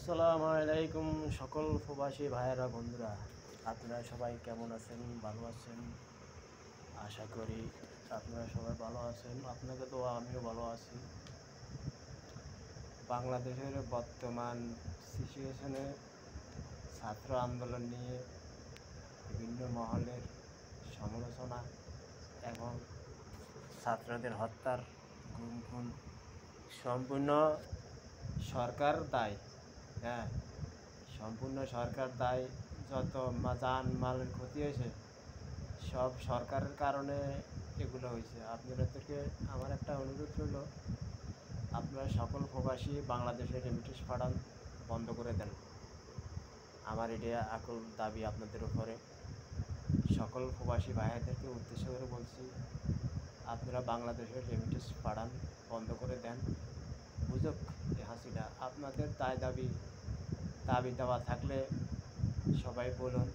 আসসালামু আলাইকুম সকল প্রবাসী ভাইয়েরা বন্ধুরা, আপনারা সবাই কেমন আছেন? ভালো আছেন? আশা করি আপনারা সবাই ভালো আছেন। আপনাকে তো আমিও ভালো আছি। বাংলাদেশের বর্তমান সিচুয়েশনে ছাত্র আন্দোলন নিয়ে বিভিন্ন মহলের সমালোচনা এবং ছাত্রদের হত্যার গুম খুন সম্পূর্ণ সরকার দায়ী। হ্যাঁ, সম্পূর্ণ সরকার দায়ী। যত যান মালের ক্ষতি হয়েছে সব সরকারের কারণে এগুলো হয়েছে। আপনাদেরকে আমার একটা অনুরোধ রইল, আপনারা সকল প্রবাসী বাংলাদেশের রেমিটেন্স পাঠান বন্ধ করে দেন। আমার এটা আকুল দাবি আপনাদের উপরে। সকল প্রবাসী ভাইয়াদেরকে উদ্দেশ্য করে বলছি, আপনারা বাংলাদেশের রেমিটেন্স পাঠান বন্ধ করে দেন। বুঝুক এ হাসিনা। আপনাদের দাবি দেওয়া থাকলে সবাই বলুন।